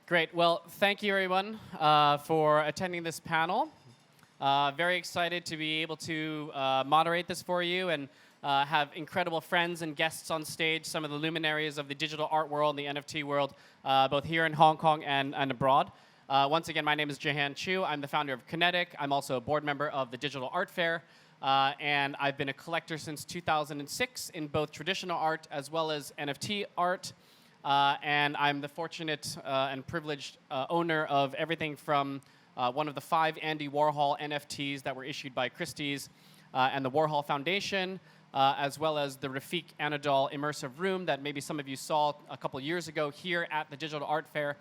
Great. Well, thank you, everyone, for attending this panel. Very excited to be able to moderate this for you and have incredible friends and guests on stage, some of the luminaries of the digital art world and the NFT world, both here in Hong Kong and abroad. Once again, my name is Jehan Chu. I'm the founder of Kenetic. I'm also a board member of the Digital Art Fair. And I've been a collector since 2006 in both traditional art as well as NFT art. And I'm the fortunate and privileged owner of everything from one of the 5 Andy Warhol NFTs that were issued by Christie's and the Warhol Foundation, as well as the Rafik Anadol immersive room that maybe some of you saw a couple years ago here at the Digital Art Fair.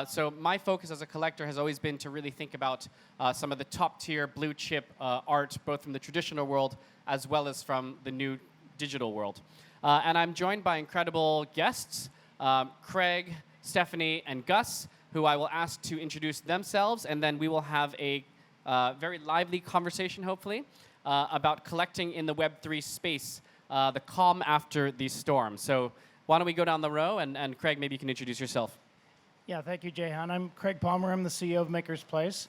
So my focus as a collector has always been to really think about some of the top-tier blue-chip art, both from the traditional world as well as from the new digital world. And I'm joined by incredible guests, Craig, Stefanie, and Gus, who I will ask to introduce themselves, and then we will have a very lively conversation, hopefully, about collecting in the Web3 space, the calm after the storm. So why don't we go down the row, and Craig, maybe you can introduce yourself. Yeah, thank you, Jehan. I'm Craig Palmer. I'm the CEO of MakersPlace.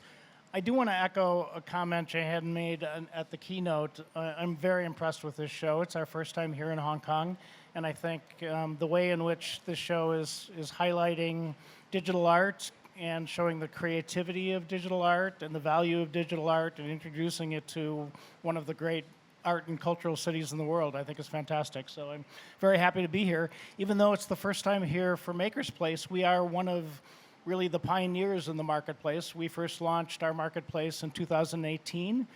I do want to echo a comment Jehan made at the keynote. I'm very impressed with this show. It's our first time here in Hong Kong, and I think the way in which this show is highlighting digital art and showing the creativity of digital art and the value of digital art and introducing it to one of the great art and cultural cities in the world, I think is fantastic. So I'm very happy to be here. Even though it's the first time here for MakersPlace, we are one of really the pioneers in the marketplace. We first launched our marketplace in 2018.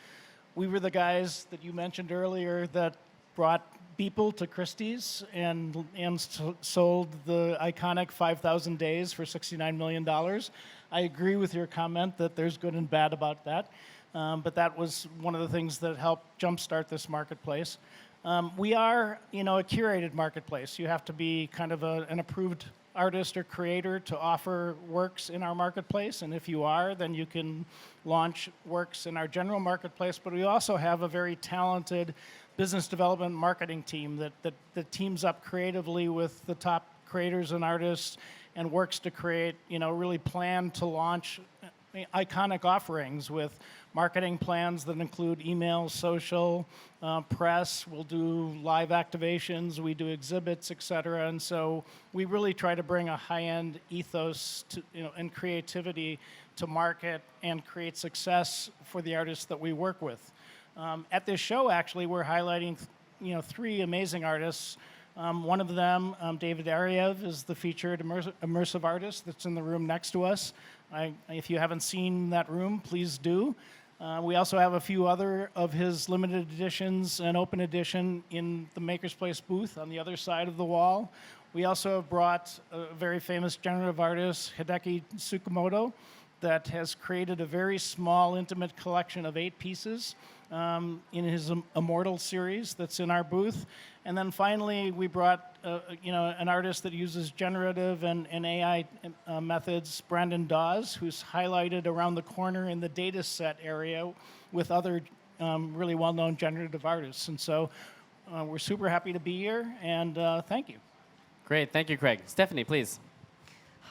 We were the guys that you mentioned earlier that brought Beeple to Christie's and sold the iconic 5,000 days for $69 million. I agree with your comment that there's good and bad about that. But that was one of the things that helped jumpstart this marketplace. We are, a curated marketplace. You have to be kind of an approved artist or creator to offer works in our marketplace, and if you are, then you can launch works in our general marketplace. But we also have a very talented business development marketing team that teams up creatively with the top creators and artists and works to create, really plan to launch iconic offerings with marketing plans that include email, social, press. We'll do live activations, we do exhibits, et cetera. And so we really try to bring a high-end ethos to, and creativity to market and create success for the artists that we work with. At this show, actually, we're highlighting 3 amazing artists. One of them, David Ariev, is the featured immersive artist that's in the room next to us. If you haven't seen that room, please do. We also have a few other of his limited editions and open edition in the MakersPlace booth on the other side of the wall. We also have brought a very famous generative artist, Hideki Tsukamoto, that has created a very small, intimate collection of 8 pieces in his Immortal series that's in our booth. And then finally, we brought an artist that uses generative and AI methods, Brandon Dawes, who's highlighted around the corner in the data set area with other really well-known generative artists. And so we're super happy to be here, and thank you. Great. Thank you, Craig. Stefanie, please.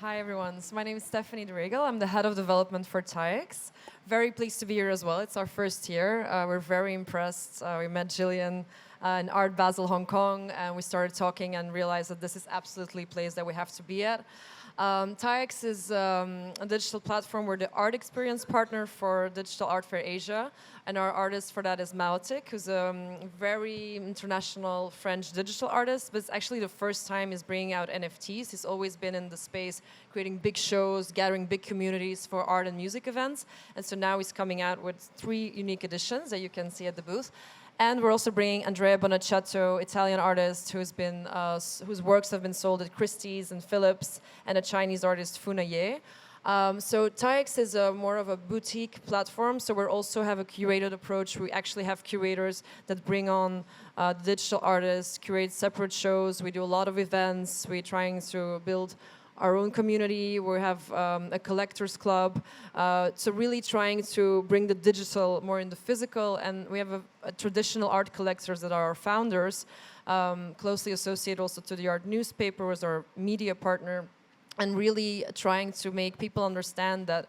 Hi, everyone. So my name is Stefanie de Regel. I'm the head of development for TAEX. Very pleased to be here as well. It's our first year. We're very impressed. We met Jillian in Art Basel, Hong Kong, and we started talking and realized that this is absolutely a place that we have to be at. TAEX is a digital platform. We're the art experience partner for Digital Art Fair Asia, and our artist for that is Mautic, who's a very international French digital artist, but it's actually the first time he's bringing out NFTs. He's always been in the space creating big shows, gathering big communities for art and music events, and so now he's coming out with 3 unique editions that you can see at the booth. And we're also bringing Andrea Bonacciatto, Italian artist whose works have been sold at Christie's and Phillips, and a Chinese artist, Funa Ye. So TAEX is more of a boutique platform, so we also have a curated approach. We actually have curators that bring on digital artists, curate separate shows. We do a lot of events. We're trying to build our own community. We have a collectors club. So really trying to bring the digital more in the physical, and we have a traditional art collectors that are our founders, closely associated also to the art newspaper as our media partner. and really trying to make people understand that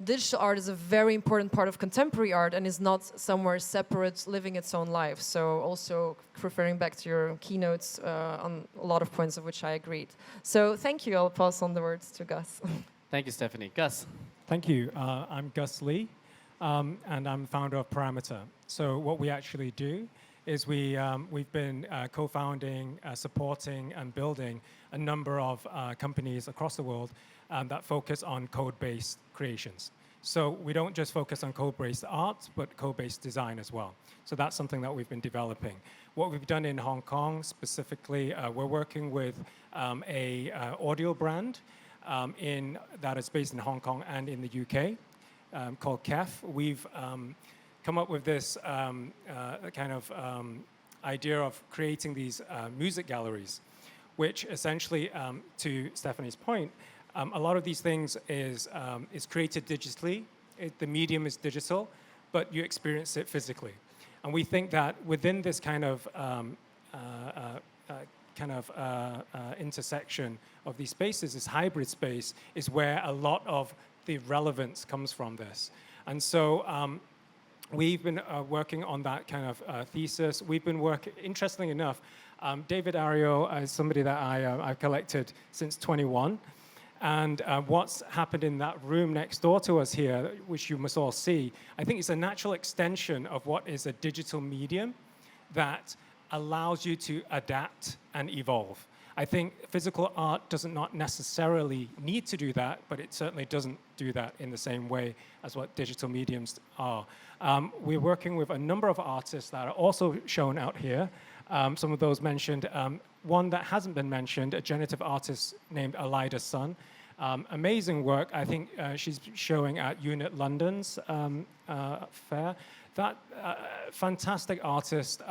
digital art is a very important part of contemporary art and is not somewhere separate, living its own life. So also referring back to your keynotes on a lot of points of which I agreed. So thank you. I'll pass on the words to Gus. Thank you, Stefanie. Gus. Thank you. I'm Gus Lee, and I'm founder of Parameta. So what we actually do is we've been co-founding, supporting, and building a number of companies across the world that focus on code-based creations. So we don't just focus on code-based art, but code-based design as well. So that's something that we've been developing. What we've done in Hong Kong specifically, we're working with a audio brand that is based in Hong Kong and in the UK called KEF. We've come up with this kind of idea of creating these music galleries, which essentially, to Stefanie's point, a lot of these things is created digitally. The medium is digital, but you experience it physically. And we think that within this kind of intersection of these spaces, this hybrid space, is where a lot of the relevance comes from this. And so we've been working on that kind of thesis. We've been working, interestingly enough, David Ario is somebody that I've collected since 21. And what's happened in that room next door to us here, which you must all see, I think it's a natural extension of what is a digital medium that allows you to adapt and evolve. I think physical art doesn't not necessarily need to do that, but it certainly doesn't do that in the same way as what digital mediums are. We're working with a number of artists that are also shown out here. Some of those mentioned. One that hasn't been mentioned, a generative artist named Alida Sun. Amazing work. I think she's showing at Unit London's fair. That fantastic artist.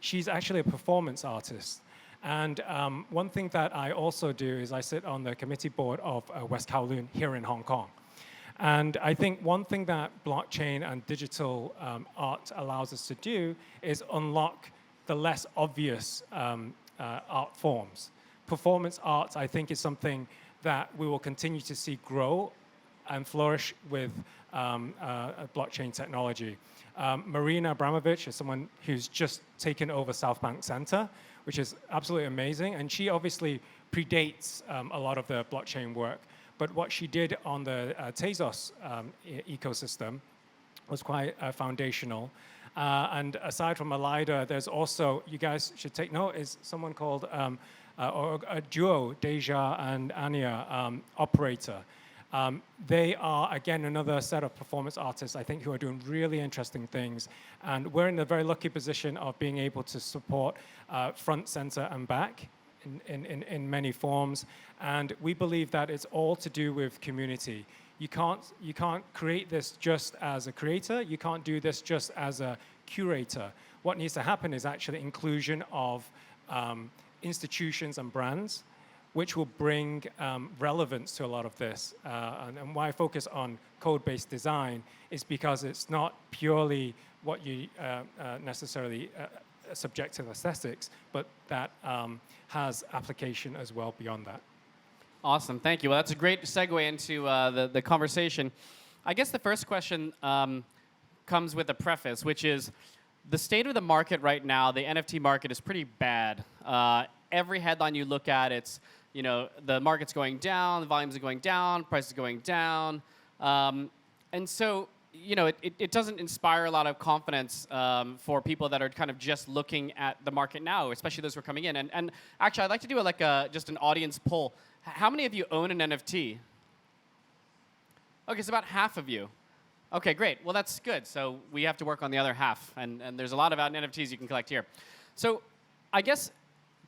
She's actually a performance artist. And one thing that I also do is I sit on the committee board of West Kowloon here in Hong Kong. And I think one thing that blockchain and digital art allows us to do is unlock the less obvious art forms. Performance art, I think, is something that we will continue to see grow and flourish with blockchain technology. Marina Abramovich is someone who's just taken over South Bank Center, which is absolutely amazing. And she obviously predates a lot of the blockchain work. But what she did on the Tezos ecosystem was quite foundational. And aside from Alida, there's also, you guys should take note, is someone called, or a duo, Deja and Anya, Operator. They are, again, another set of performance artists, I think, who are doing really interesting things. And we're in a very lucky position of being able to support front, center, and back in many forms. And we believe that it's all to do with community. You can't create this just as a creator. You can't do this just as a curator. What needs to happen is actually inclusion of institutions and brands, which will bring relevance to a lot of this. And why I focus on code-based design is because it's not purely what you necessarily subjective aesthetics, but that has application as well beyond that. Awesome, thank you. Well, that's a great segue into the conversation. I guess the first question comes with a preface, which is the state of the market right now. The NFT market is pretty bad. Every headline you look at, it's, you know, the market's going down, the volumes are going down, prices are going down, and so, you know, it doesn't inspire a lot of confidence for people that are kind of just looking at the market now, especially those who are coming in. And actually, I'd like to do just an audience poll. How many of you own an NFT? Okay, it's about half of you. Okay, great. Well, that's good. So we have to work on the other half, and there's a lot of NFTs you can collect here. So I guess,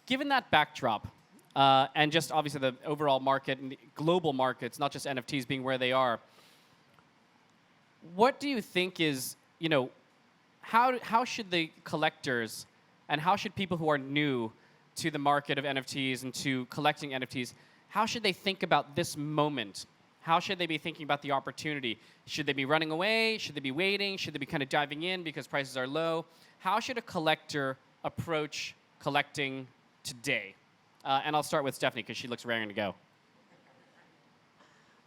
given that backdrop, and just obviously the overall market and the global markets, not just NFTs being where they are, what do you think is, you know, how should the collectors and how should people who are new to the market of NFTs and to collecting NFTs, how should they think about this moment? How should they be thinking about the opportunity? Should they be running away? Should they be waiting? Should they be kind of diving in because prices are low? How should a collector approach collecting today? And I'll start with Stefanie because she looks raring to go.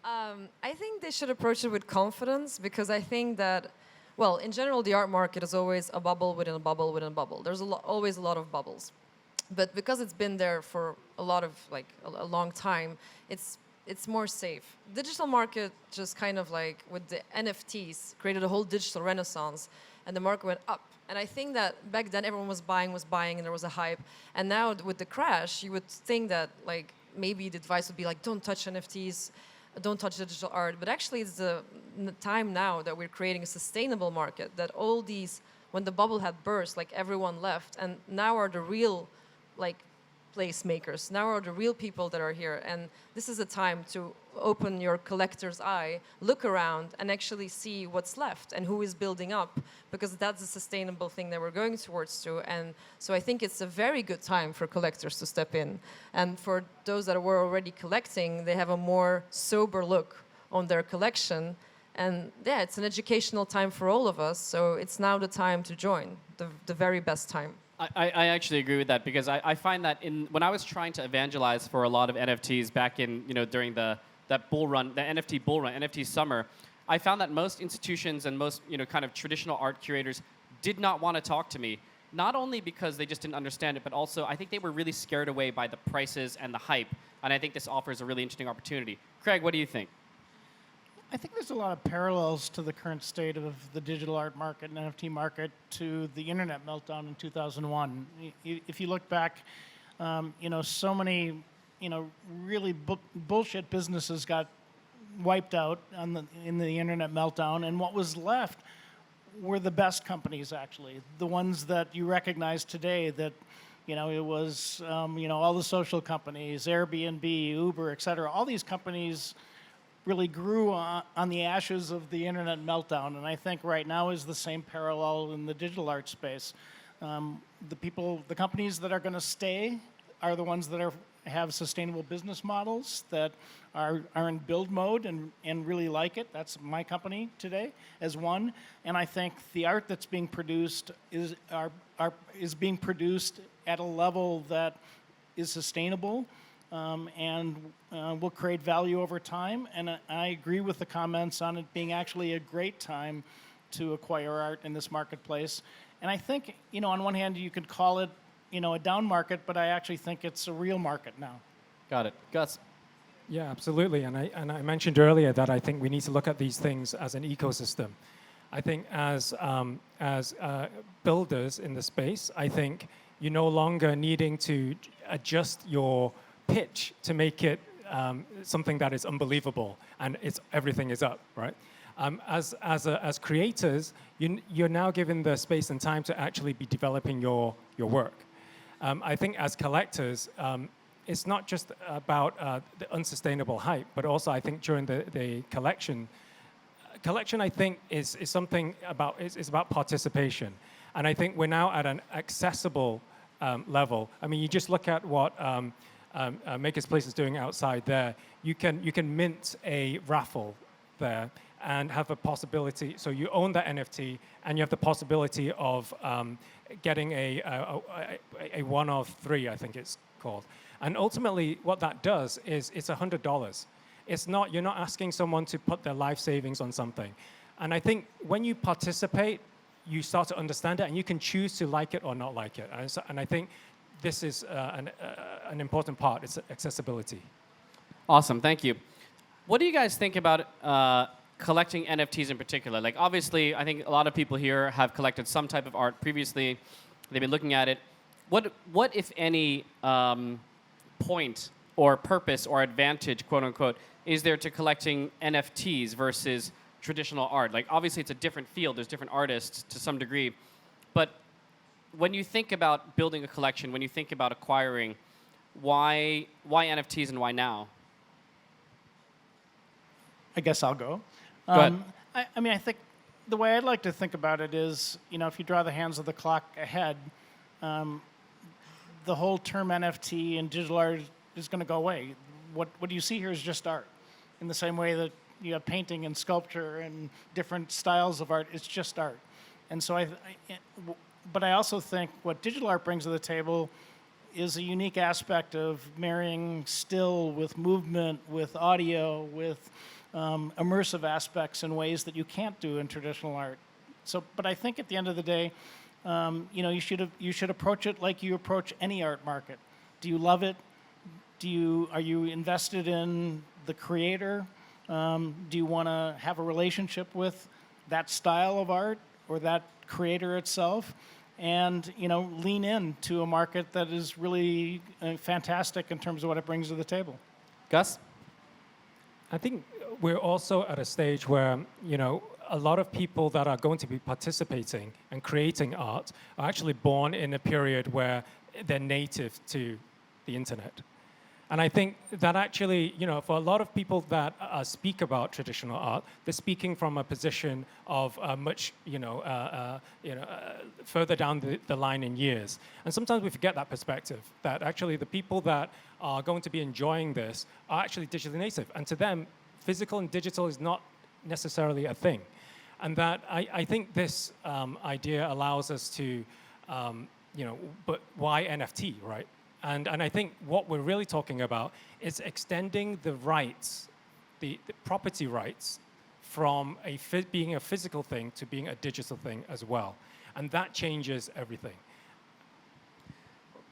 I think they should approach it with confidence because I think that, well, in general, the art market is always a bubble within a bubble within a bubble. There's always a lot of bubbles. But because it's been there for a lot of, like, a long time, it's more safe. Digital market just kind of like, with the NFTs, created a whole digital renaissance, and the market went up. And I think that back then everyone was buying, and there was a hype. And now with the crash, you would think that, like, maybe the advice would be like, don't touch NFTs, don't touch digital art. But actually, it's the time now that we're creating a sustainable market, that all these, when the bubble had burst, like, everyone left, and now are the real, like, placemakers. Now are the real people that are here. And this is a time to open your collector's eye, look around, and actually see what's left and who is building up, because that's a sustainable thing that we're going towards to. And so I think it's a very good time for collectors to step in. And for those that were already collecting, they have a more sober look on their collection. And yeah, it's an educational time for all of us. So it's now the time to join, the very best time. I actually agree with that because I find that when I was trying to evangelize for a lot of NFTs back in, during that bull run, the NFT bull run, NFT summer, I found that most institutions and most, kind of traditional art curators did not want to talk to me. Not only because they just didn't understand it, but also I think they were really scared away by the prices and the hype. And I think this offers a really interesting opportunity. Craig, what do you think? I think there's a lot of parallels to the current state of the digital art market and NFT market to the internet meltdown in 2001. If you look back, so many, really bullshit businesses got wiped out in the internet meltdown, and what was left were the best companies, actually, the ones that you recognize today. That, it was, all the social companies, Airbnb, Uber, et cetera. All these companies really grew on the ashes of the internet meltdown, and I think right now is the same parallel in the digital art space. The companies that are going to stay are the ones that have sustainable business models, that are in build mode and really like it. That's my company today as one, and I think the art that's being produced is being produced at a level that is sustainable. And will create value over time. And I agree with the comments on it being actually a great time to acquire art in this marketplace. And I think, on one hand, you could call it, a down market, but I actually think it's a real market now. Got it. Gus? Yeah, absolutely. And I mentioned earlier that I think we need to look at these things as an ecosystem. I think as builders in the space, I think you're no longer needing to adjust your pitch to make it something that is unbelievable and everything is up, right? As creators, you're now given the space and time to actually be developing your work. I think as collectors, it's not just about the unsustainable hype, but also I think during the collection I think is something about is about participation, and I think we're now at an accessible level. I mean, you just look at what MakersPlace is doing outside there. You can mint a raffle there and have a possibility. So you own that NFT, and you have the possibility of getting a one of three, I think it's called. And ultimately, what that does is it's $100. You're not asking someone to put their life savings on something. And I think when you participate, you start to understand it, and you can choose to like it or not like it. And I think this is an important part. It's accessibility. Awesome, thank you. What do you guys think about collecting NFTs in particular? Like, obviously, I think a lot of people here have collected some type of art previously. They've been looking at it. What if any, point or purpose or advantage, quote unquote, is there to collecting NFTs versus traditional art? Like, obviously, it's a different field. There's different artists to some degree. But when you think about building a collection, when you think about acquiring, why NFTs and why now? I guess I'll go. Go ahead. I think the way I'd like to think about it is, if you draw the hands of the clock ahead, the whole term NFT and digital art is going to go away. What you see here is just art. In the same way that you have painting and sculpture and different styles of art, it's just art. And so but I also think what digital art brings to the table is a unique aspect of marrying still with movement, with audio, with immersive aspects in ways that you can't do in traditional art. So, but I think at the end of the day, you should approach it like you approach any art market. Do you love it? Are you invested in the creator? Do you want to have a relationship with that style of art or that creator itself? And lean into a market that is really fantastic in terms of what it brings to the table. Gus? I think we're also at a stage where, a lot of people that are going to be participating and creating art are actually born in a period where they're native to the internet. And I think that actually, for a lot of people that speak about traditional art, they're speaking from a position of much, further down the line in years. And sometimes we forget that perspective, that actually the people that are going to be enjoying this are actually digitally native. And to them, physical and digital is not necessarily a thing. And that I think this idea allows us to, but why NFT, right? And I think what we're really talking about is extending the rights, the property rights, from being a physical thing to being a digital thing as well. And that changes everything.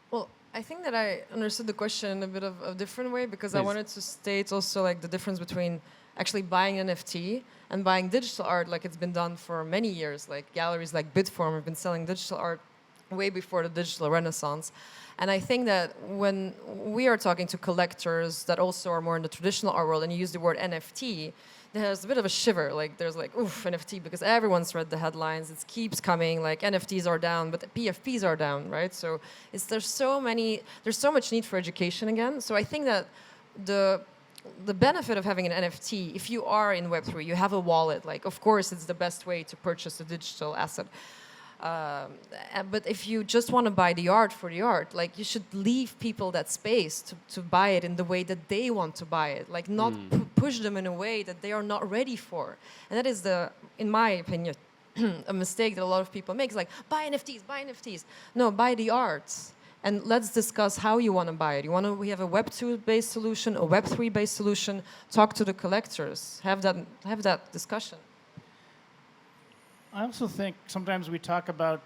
Well, I think that I understood the question in a bit of a different way, because Please. I wanted to state also like the difference between actually buying NFT and buying digital art, like it's been done for many years. Like galleries like Bitform have been selling digital art way before the digital renaissance. And I think that when we are talking to collectors that also are more in the traditional art world and you use the word NFT, there's a bit of a shiver. Like there's like, oof, NFT, because everyone's read the headlines. It keeps coming, like NFTs are down, but the PFPs are down, right? So there's so much need for education again. So I think that the benefit of having an NFT, if you are in Web3, you have a wallet, like of course it's the best way to purchase a digital asset. But if you just want to buy the art for the art, like you should leave people that space to buy it in the way that they want to buy it, like not push them in a way that they are not ready for. And that is in my opinion, a mistake that a lot of people make. It's like, buy NFTs, buy NFTs. No, buy the art. And let's discuss how you want to buy it. We have a Web 2-based solution, a Web 3-based solution. Talk to the collectors. Have that discussion. I also think sometimes we talk about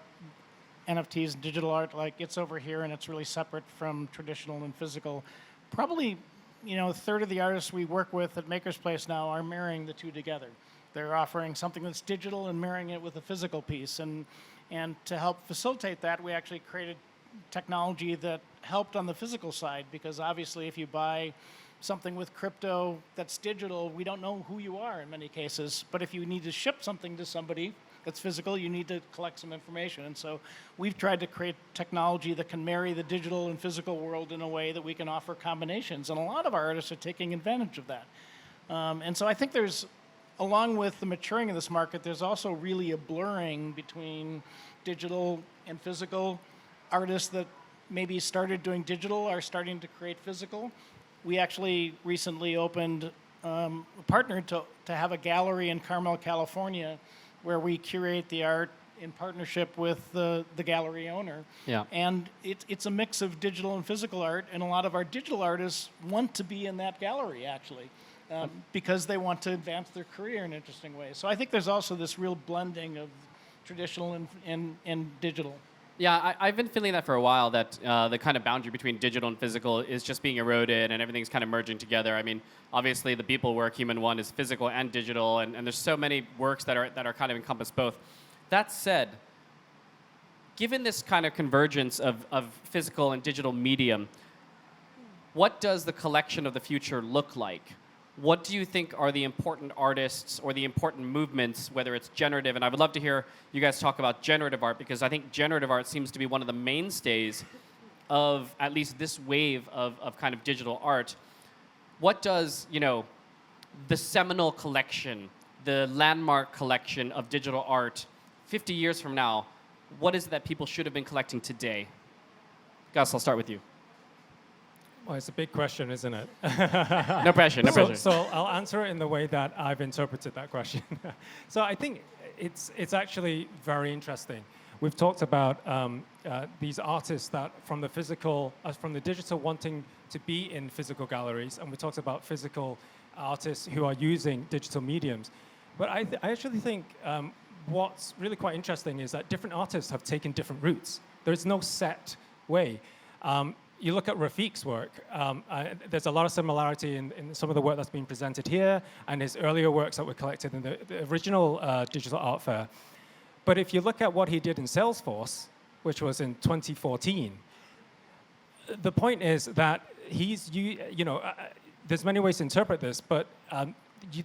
NFTs and digital art like it's over here and it's really separate from traditional and physical. Probably, a third of the artists we work with at MakersPlace now are marrying the two together. They're offering something that's digital and marrying it with a physical piece. And to help facilitate that, we actually created technology that helped on the physical side, because obviously if you buy something with crypto that's digital, we don't know who you are in many cases. But if you need to ship something to somebody that's physical, you need to collect some information. And so we've tried to create technology that can marry the digital and physical world in a way that we can offer combinations. And a lot of our artists are taking advantage of that. And so I think along with the maturing of this market, there's also really a blurring between digital and physical. Artists that maybe started doing digital are starting to create physical. We actually recently opened partnered to have a gallery in Carmel, California, where we curate the art in partnership with the gallery owner. Yeah. And it's a mix of digital and physical art, and a lot of our digital artists want to be in that gallery, actually, because they want to advance their career in interesting ways. So I think there's also this real blending of traditional and digital. Yeah, I've been feeling that for a while, that the kind of boundary between digital and physical is just being eroded and everything's kind of merging together. I mean, obviously the People work, Human One, is physical and digital, and there's so many works that are kind of encompass both. That said, given this kind of convergence of physical and digital medium, what does the collection of the future look like? What do you think are the important artists or the important movements, whether it's generative? And I would love to hear you guys talk about generative art, because I think generative art seems to be one of the mainstays of at least this wave of kind of digital art. What does, the seminal collection, the landmark collection of digital art 50 years from now, what is it that people should have been collecting today? Gus, I'll start with you. Well, it's a big question, isn't it? No pressure, no pressure. So I'll answer it in the way that I've interpreted that question. So I think it's actually very interesting. we've talked about these artists that from the physical, from the digital wanting to be in physical galleries, and we talked about physical artists who are using digital mediums. But I actually think what's really quite interesting is that different artists have taken different routes. There's no set way. You look at Rafiq's work, there's a lot of similarity in some of the work that's been presented here and his earlier works that were collected in the original digital art fair. But if you look at what he did in Salesforce, which was in 2014, the point is that there's many ways to interpret this, but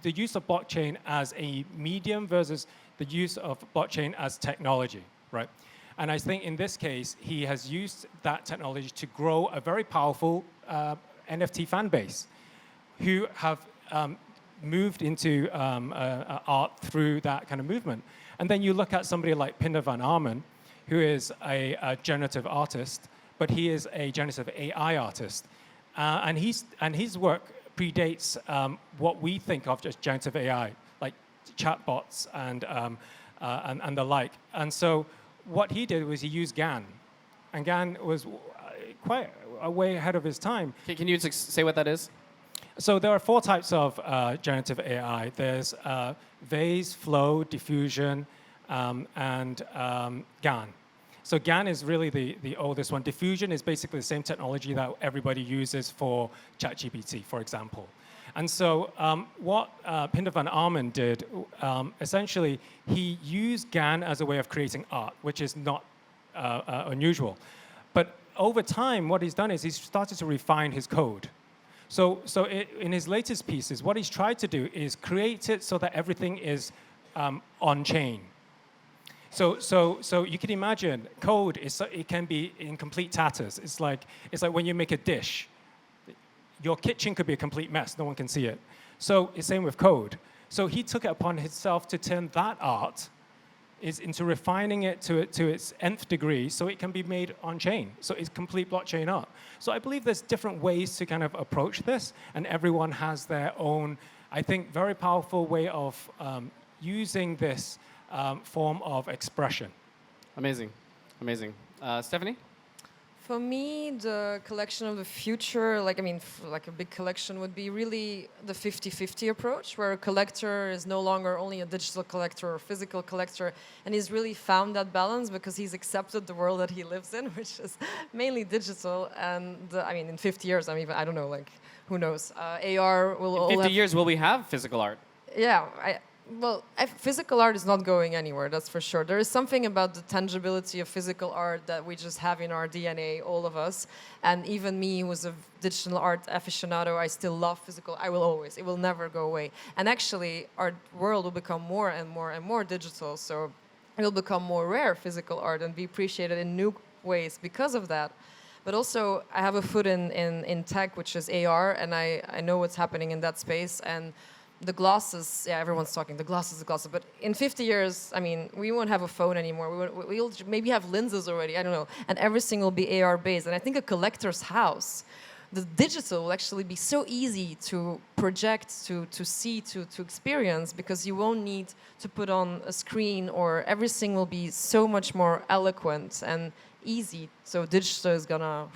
the use of blockchain as a medium versus the use of blockchain as technology, right? And I think in this case, he has used that technology to grow a very powerful NFT fan base who have moved into art through that kind of movement. And then you look at somebody like Pieter van Armen, who is a generative artist, but he is a generative AI artist. And his work predates what we think of as generative AI, like chatbots and the like. And so what he did was he used GAN. And GAN was quite a way ahead of his time. Can you say what that is? So there are 4 types of generative AI. There's Vase, Flow, Diffusion, and GAN. So GAN is really the oldest one. Diffusion is basically the same technology that everybody uses for ChatGPT, for example. And so what Pieter van Armen did, essentially, he used GAN as a way of creating art, which is not unusual. But over time, what he's done is he's started to refine his code. So in his latest pieces, what he's tried to do is create it so that everything is on-chain. So you can imagine code it can be in complete tatters. It's like when you make a dish. Your kitchen could be a complete mess. No one can see it. So it's same with code. So he took it upon himself to turn that art into refining it to its nth degree so it can be made on-chain. So it's complete blockchain art. So I believe there's different ways to kind of approach this, and everyone has their own, I think, very powerful way of using this form of expression. Amazing. Amazing. Stefanie? For me, the collection of the future, like a big collection would be really the 50-50 approach, where a collector is no longer only a digital collector or physical collector, and he's really found that balance because he's accepted the world that he lives in, which is mainly digital. And in 50 years, I don't know, like, who knows? AR will In 50 years, will we have physical art? Yeah. Physical art is not going anywhere, that's for sure. There is something about the tangibility of physical art that we just have in our DNA, all of us. And even me, who's a digital art aficionado, I still love physical. I will always. It will never go away. And actually, our world will become more and more and more digital. So it will become more rare, physical art, and be appreciated in new ways because of that. But also, I have a foot in tech, which is AR, and I know what's happening in that space. And the glasses, everyone's talking, the glasses. But in 50 years, we won't have a phone anymore. We'll maybe have lenses already, I don't know. And everything will be AR-based. And I think a collector's house, the digital will actually be so easy to project, to see, to experience, because you won't need to put on a screen, or everything will be so much more eloquent and easy. So digital is gonna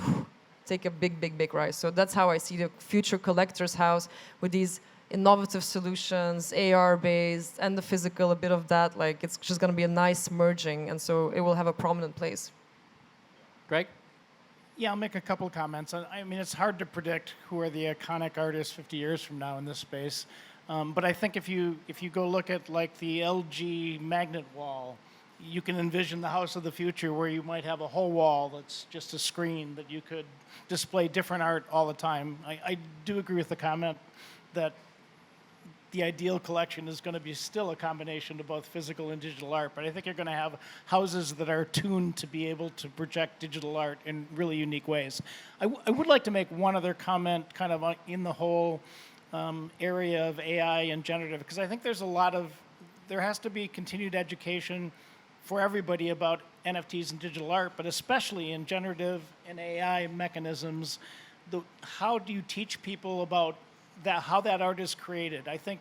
take a big rise. So that's how I see the future collector's house, with these innovative solutions, AR-based, and the physical, a bit of that. Like, it's just going to be a nice merging, and so it will have a prominent place. Greg? Yeah, I'll make a couple of comments. It's hard to predict who are the iconic artists 50 years from now in this space. But I think if you go look at like the LG magnet wall, you can envision the house of the future where you might have a whole wall that's just a screen that you could display different art all the time. I do agree with the comment that the ideal collection is going to be still a combination of both physical and digital art, but I think you're going to have houses that are tuned to be able to project digital art in really unique ways. I would like to make one other comment kind of in the whole area of AI and generative, because I think there has to be continued education for everybody about NFTs and digital art, but especially in generative and AI mechanisms. How do you teach people about how that art is created? I think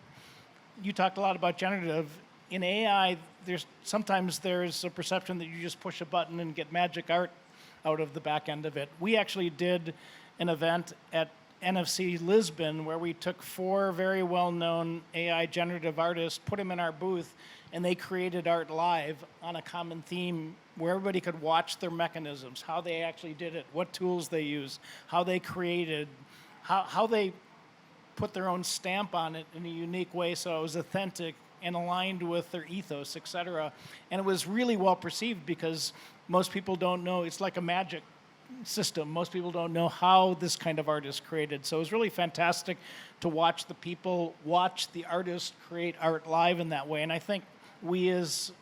you talked a lot about generative. in AI, sometimes there's a perception that you just push a button and get magic art out of the back end of it. We actually did an event at NFC Lisbon where we took 4 very well-known AI generative artists, put them in our booth, and they created art live on a common theme where everybody could watch their mechanisms, how they actually did it, what tools they used, how they created, how they put their own stamp on it in a unique way so it was authentic and aligned with their ethos, et cetera. And it was really well perceived because most people don't know, it's like a magic system. Most people don't know how this kind of art is created. So it was really fantastic to watch the people, watch the artists create art live in that way. And I think we as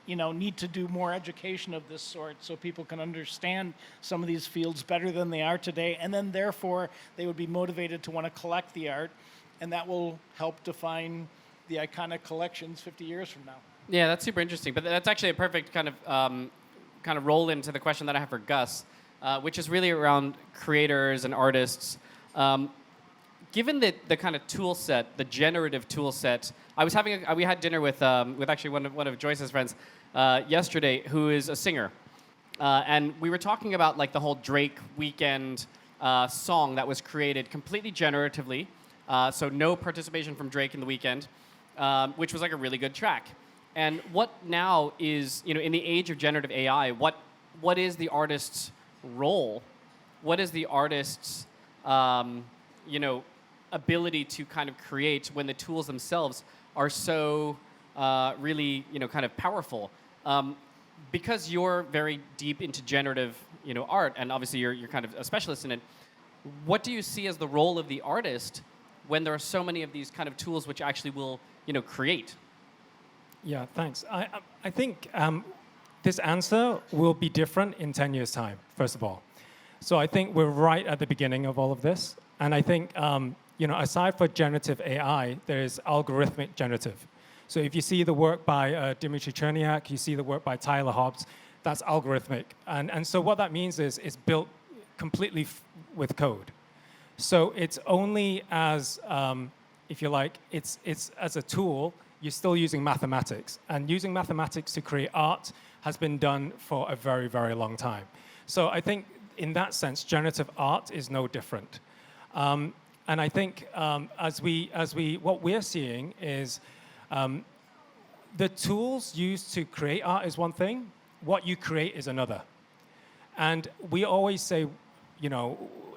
need to do more education of this sort so people can understand some of these fields better than they are today. And then therefore, they would be motivated to want to collect the art. And that will help define the iconic collections 50 years from now. Yeah, that's super interesting. But that's actually a perfect kind of roll into the question that I have for Gus, which is really around creators and artists. Given the kind of tool set, the generative tool set, we had dinner with actually one of Joyce's friends yesterday, who is a singer, and we were talking about like the whole Drake Weekend song that was created completely generatively, so no participation from Drake in the Weekend, which was like a really good track. And what now is, in the age of generative AI, what is the artist's role? What is the artist's, ability to kind of create when the tools themselves are so really, kind of powerful? Because you're very deep into generative, art, and obviously you're kind of a specialist in it. What do you see as the role of the artist when there are so many of these kind of tools which actually will, create? Yeah, thanks. I think this answer will be different in 10 years' time, first of all. So I think we're right at the beginning of all of this. And I think, aside for generative AI, there's algorithmic generative. So if you see the work by Dmitry Cherniak, you see the work by Tyler Hobbs, that's algorithmic. And so what that means is it's built completely with code. So it's only as, if you like, it's as a tool, you're still using mathematics. And using mathematics to create art has been done for a very, very long time. So I think in that sense, generative art is no different. And I think what we're seeing is the tools used to create art is one thing, what you create is another. And we always say,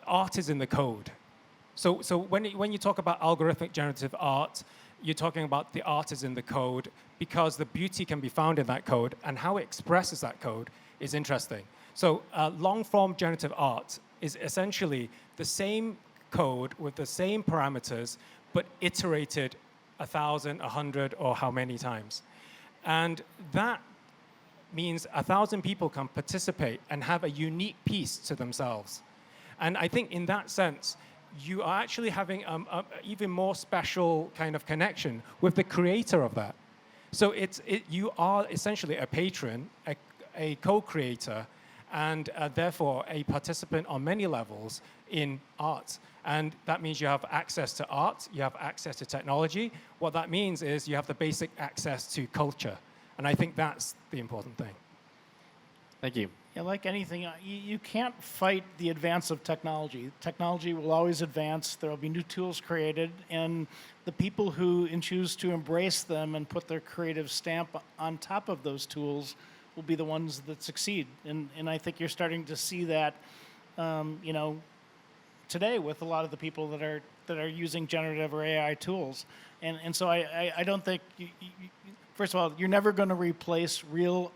art is in the code. So when you talk about algorithmic generative art, you're talking about the art is in the code because the beauty can be found in that code, and how it expresses that code is interesting. So long-form generative art is essentially the same code with the same parameters, but iterated 1,000, 100, or how many times. And that means 1,000 people can participate and have a unique piece to themselves. And I think in that sense, you are actually having an even more special kind of connection with the creator of that. So you are essentially a patron, a co-creator, and therefore a participant on many levels in art. And that means you have access to art, you have access to technology. What that means is you have the basic access to culture. And I think that's the important thing. Thank you. Yeah, like anything, you can't fight the advance of technology. Technology will always advance. There will be new tools created, and the people who choose to embrace them and put their creative stamp on top of those tools will be the ones that succeed. And I think you're starting to see that, today with a lot of the people that are using generative or AI tools. And so I don't think, first of all, you're never going to replace real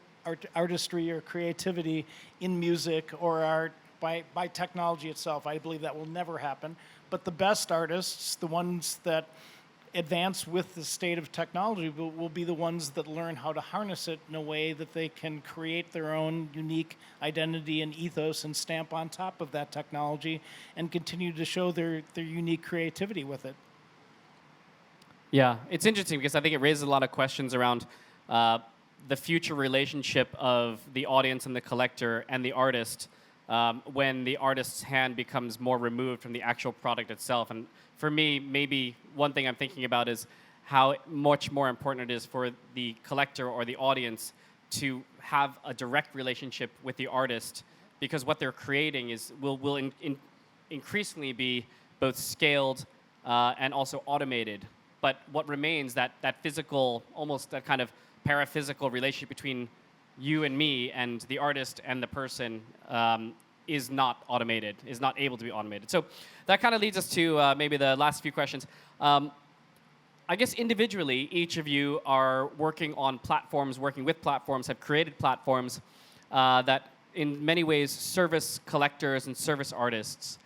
artistry or creativity in music or art by technology itself. I believe that will never happen. But the best artists, the ones that advance with the state of technology, will be the ones that learn how to harness it in a way that they can create their own unique identity and ethos and stamp on top of that technology and continue to show their unique creativity with it. Yeah, it's interesting because I think it raises a lot of questions around the future relationship of the audience and the collector and the artist when the artist's hand becomes more removed from the actual product itself. And for me, maybe one thing I'm thinking about is how much more important it is for the collector or the audience to have a direct relationship with the artist, because what they're creating will increasingly be both scaled and also automated. But what remains, that physical, almost that kind of paraphysical relationship between you and me and the artist and the person is not automated, is not able to be automated. So that kind of leads us to maybe the last few questions. I guess individually, each of you are working on platforms, working with platforms, have created platforms that in many ways service collectors and service artists.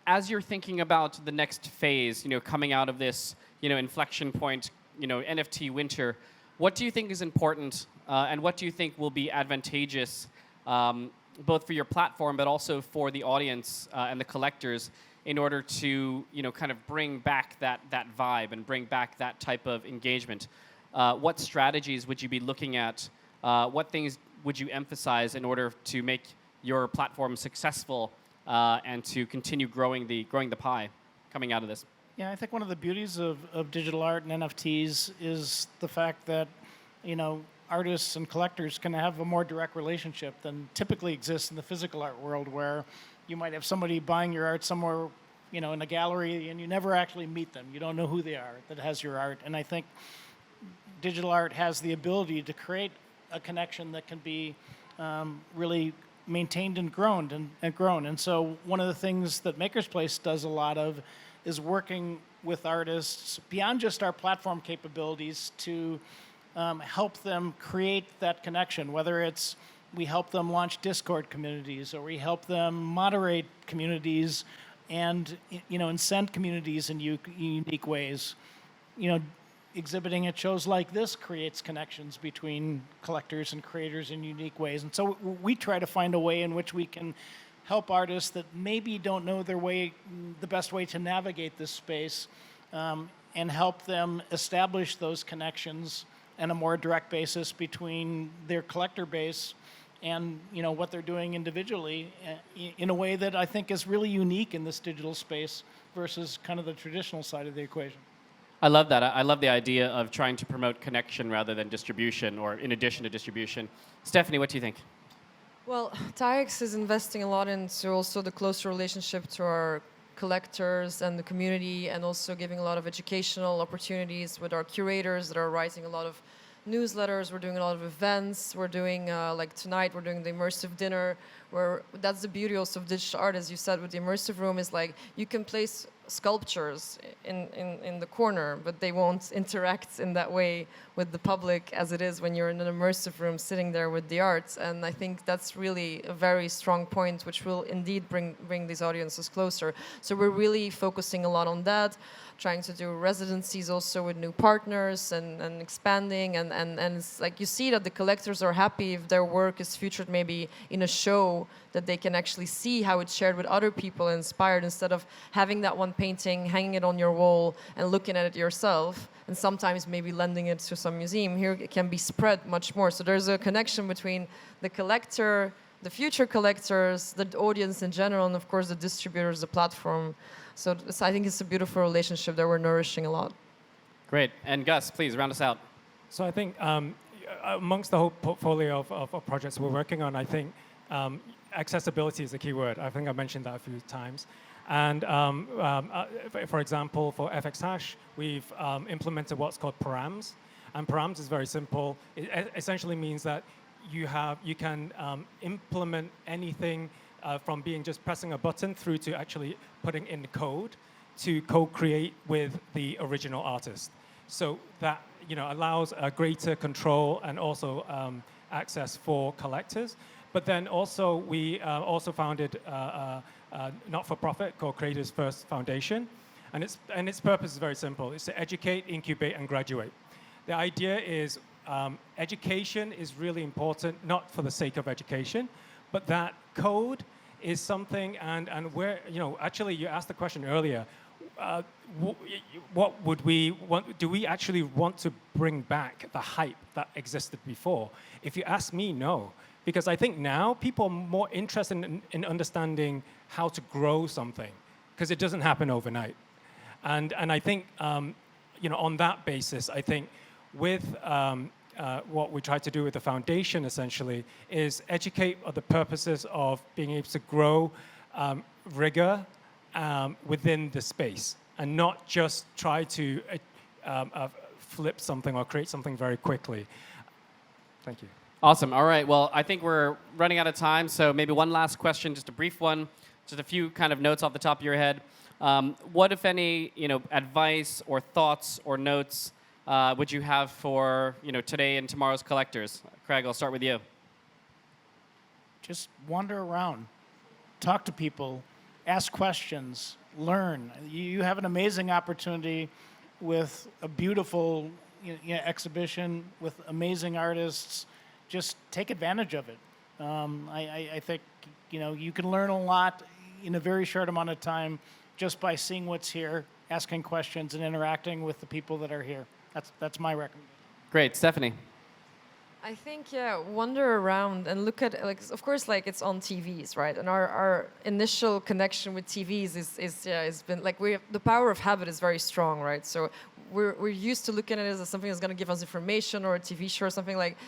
As you're thinking about the next phase, coming out of this, inflection point, NFT winter, what do you think is important and what do you think will be advantageous both for your platform but also for the audience and the collectors in order to kind of bring back that vibe and bring back that type of engagement? What strategies would you be looking at? What things would you emphasize in order to make your platform successful and to continue growing the pie coming out of this? Yeah, I think one of the beauties of digital art and NFTs is the fact that, artists and collectors can have a more direct relationship than typically exists in the physical art world, where you might have somebody buying your art somewhere, in a gallery, and you never actually meet them. You don't know who they are that has your art. And I think digital art has the ability to create a connection that can be really maintained and grown. And so one of the things that MakersPlace does a lot of is working with artists beyond just our platform capabilities to help them create that connection, whether it's we help them launch Discord communities, or we help them moderate communities and incent communities in unique ways. Exhibiting at shows like this creates connections between collectors and creators in unique ways. And so we try to find a way in which we can help artists that maybe don't know the best way to navigate this space, and help them establish those connections on a more direct basis between their collector base and what they're doing individually in a way that I think is really unique in this digital space versus kind of the traditional side of the equation. I love that. I love the idea of trying to promote connection rather than distribution, or in addition to distribution. Stefanie, what do you think? Well, TAEX is investing a lot into also the closer relationship to our collectors and the community, and also giving a lot of educational opportunities with our curators that are writing a lot of newsletters. We're doing a lot of events. We're doing, like tonight, we're doing the immersive dinner, where that's the beauty also of digital art, as you said, with the immersive room, is like you can place sculptures in the corner, but they won't interact in that way with the public as it is when you're in an immersive room sitting there with the art. And I think that's really a very strong point, which will indeed bring these audiences closer. So we're really focusing a lot on that, trying to do residencies also with new partners and expanding. And it's like you see that the collectors are happy if their work is featured maybe in a show, that they can actually see how it's shared with other people, inspired, instead of having that one painting, hanging it on your wall and looking at it yourself, and sometimes maybe lending it to some museum. Here it can be spread much more. So there's a connection between the collector, the future collectors, the audience in general, and of course the distributors, the platform. So I think it's a beautiful relationship that we're nourishing a lot. Great. And Gus, please round us out. So I think amongst the whole portfolio of projects we're working on, I think accessibility is a key word. I think I mentioned that a few times. And for example, for FX Hash, we've implemented what's called params. And params is very simple. It essentially means that you can implement anything from being just pressing a button through to actually putting in code to co-create with the original artist. So that allows a greater control and also access for collectors. But then also we also founded a not-for-profit called Creators First Foundation, and its purpose is very simple. It's to educate, incubate, and graduate. The idea is education is really important, not for the sake of education, but that code is something, and where, actually you asked the question earlier, what would we want? Do we actually want to bring back the hype that existed before? If you ask me, no. Because I think now people are more interested in understanding how to grow something, because it doesn't happen overnight. And I think on that basis, I think with what we try to do with the foundation essentially is educate on the purposes of being able to grow rigor within the space and not just try to flip something or create something very quickly. Thank you. Awesome. All right. Well, I think we're running out of time, so maybe one last question, just a brief one, just a few kind of notes off the top of your head. What, if any, advice or thoughts or notes would you have for today and tomorrow's collectors? Craig, I'll start with you. Just wander around, talk to people, ask questions, learn. You have an amazing opportunity with a beautiful exhibition with amazing artists. Just take advantage of it. I think you can learn a lot in a very short amount of time just by seeing what's here, asking questions, and interacting with the people that are here. That's my recommendation. Great. Stefanie. I think, wander around and look at, of course, it's on TVs, right? And our initial connection with TVs has been, the power of habit is very strong, right? So we're used to looking at it as something that's going to give us information, or a TV show or something like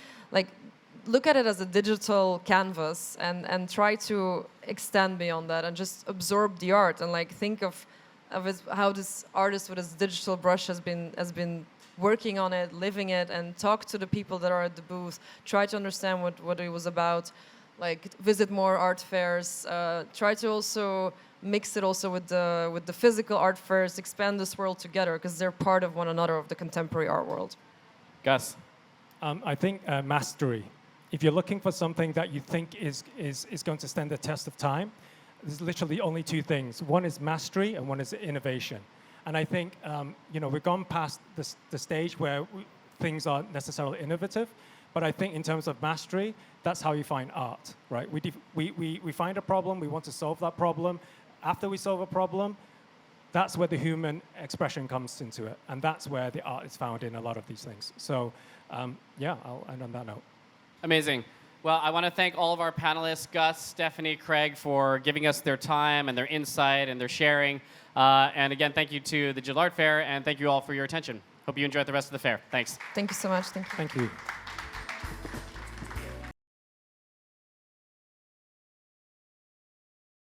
look at it as a digital canvas and try to extend beyond that and just absorb the art and think of how this artist with his digital brush has been working on it, living it, and talk to the people that are at the booth. Try to understand what it was about. Visit more art fairs. Try to also mix it also with the physical art fairs. Expand this world together because they're part of one another of the contemporary art world. Gus. I think mastery. If you're looking for something that you think is going to stand the test of time, there's literally only two things. One is mastery and one is innovation. And I think we've gone past the stage where things aren't necessarily innovative, but I think in terms of mastery, that's how you find art, right? We find a problem, we want to solve that problem. After we solve a problem, that's where the human expression comes into it, and that's where the art is found in a lot of these things. So, I'll end on that note. Amazing. Well, I want to thank all of our panelists, Gus, Stefanie, Craig, for giving us their time and their insight and their sharing. And again, thank you to the Digital Art Fair, and thank you all for your attention. Hope you enjoyed the rest of the fair. Thanks. Thank you so much. Thank you. Thank you.